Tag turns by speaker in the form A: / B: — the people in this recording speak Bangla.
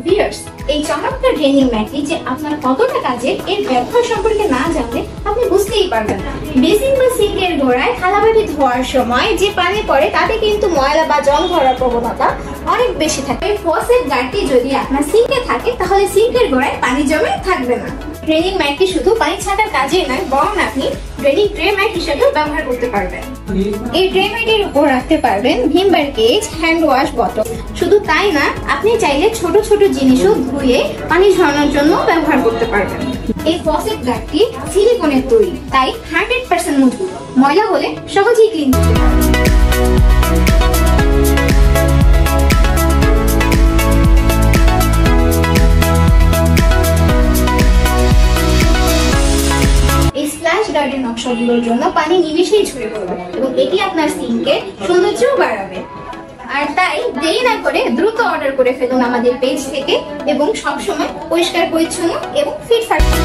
A: ভিউয়ার্স, এই চমৎকার ড্রেনিং ম্যাটটি যে আপনার কতটা কাজের এর ব্যবহার সম্পর্কে না জানলে আপনি বুঝতেই পারবেন না। বেসিন বা সিঙ্কের গোড়ায় থালাবাটি ধোয়ার সময় যে পানি পড়ে তাতে কিন্তু ময়লা বা জং ধরার প্রবণতা অনেক বেশি থাকে। এই ফসেট গার্ডটি যদি আপনার সিঙ্কে থাকে তাহলে সিঙ্কের গোড়ায় পানি জমে থাকবে না। ড্রেনিং ম্যাটটি শুধু পানি ছাঁটার কাজে নয়, বরং আপনি ড্রেনিং ট্রে ম্যাট হিসেবেও ব্যবহার করতে পারবেন। এই ট্রে ম্যাটের উপর রাখতে পারবেন Vim bar cage, hand wash bottle. শুধু তাই না, আপনি চাইলে ছোট ছোট জিনিসও ধুয়ে পানি ঝরানোর জন্য ব্যবহার করতে পারবেন। এই ফসেট গার্ডটি সিলিকনের তৈরি, তাই 100% মজবুত। ময়লা হলে সহজেই ক্লিন করতে পারবেন। গার্ডেন নকশাগুলোর জন্য পানি নিমেষেই ঝরে পড়বে এবং এটি আপনার সিঙ্কের সৌন্দর্যও বাড়াবে। আর তাই দেরি না করে দ্রুত অর্ডার করে ফেলুন আমাদের পেজ থেকে এবং সবসময় পরিষ্কার পরিচ্ছন্ন এবং ফিট থাকবে।